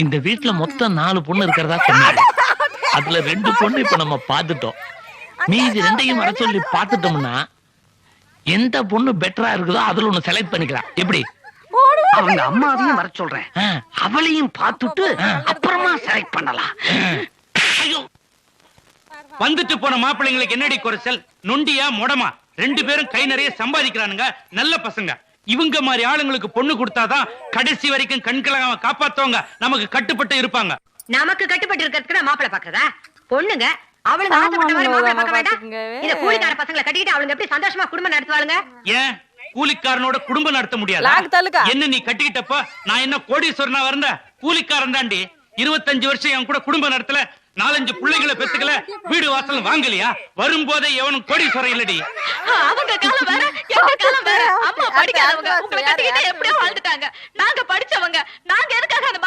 இந்த வீட்டுல மொத்தம் 4 பொண்ணு இருக்கிறதா சொன்னாங்க. அதுல 2 பொண்ணு இப்ப நம்ம பாத்துட்டோம். மீதி 2ஐயும் வர சொல்லி பாத்துட்டோம்னா எந்த பொண்ணு பெட்டரா இருக்குதோ அதுல ஒண்ணு செலக்ட் பண்ணிக்கலாம். எப்படி? அவங்க அம்மாவையும் வர சொல்றேன். அவளையும் பார்த்துட்டு அப்புறமா செலக்ட் பண்ணலாம். ஐயோ, வந்துட்டு போன மாப்பிள்ளைங்களுக்கு என்னடி குறைச்சல்? நொண்டியா மொடமா 2 பேரும் கை நிறைய சம்பாதிக்கிறானுங்க. நல்ல பசங்க. இவங்க மாதிரி ஆளுங்களுக்கு பொண்ணு கொடுத்தாதான் கடைசி வரைக்கும் கண்கலகாம காப்பாத்துவாங்க. நமக்கு கட்டுப்பட்டு இருப்பாங்க. நமக்கு கட்டுப்பட்டு இருக்கிறதுக்கு மாப்பிளை பாக்குறதா? பொண்ணுங்க அவளுங்க ஆசைப்பட்ட மாதிரி மாப்பிளை பார்க்க வேண்டாம். இந்த கூலிக்கார பசங்களை கட்டிக்கிட்டு அவளுங்க எப்படி சந்தோஷமா குடும்பம் நடத்துவாளுங்க? ஏன் கூலிக்காரனோட குடும்பம் நடத்த முடியாது? என்ன நீ கட்டிக்கிட்டப்ப நான் என்ன கோடீஸ்வரனா வந்த? கூலிக்காரன் தாண்டி. 25 வருஷம் என் கூட குடும்பம் நடத்தல, 4-5 பிள்ளைகளை பெத்துக்கல, வீடு வாசல் வாங்கலையா? வரும்போதே எவனும் கோடீஸ்வரன் இல்லடி. அவங்க காலம் வேற, எங்க காலம் வேற. அம்மா படிக்காதவங்க, உங்களை கட்டிக்கிட்டு எப்படியோ வாழ்ந்துட்டாங்க. நாங்க படிச்சவங்க, நாங்க எதுக்காக அந்த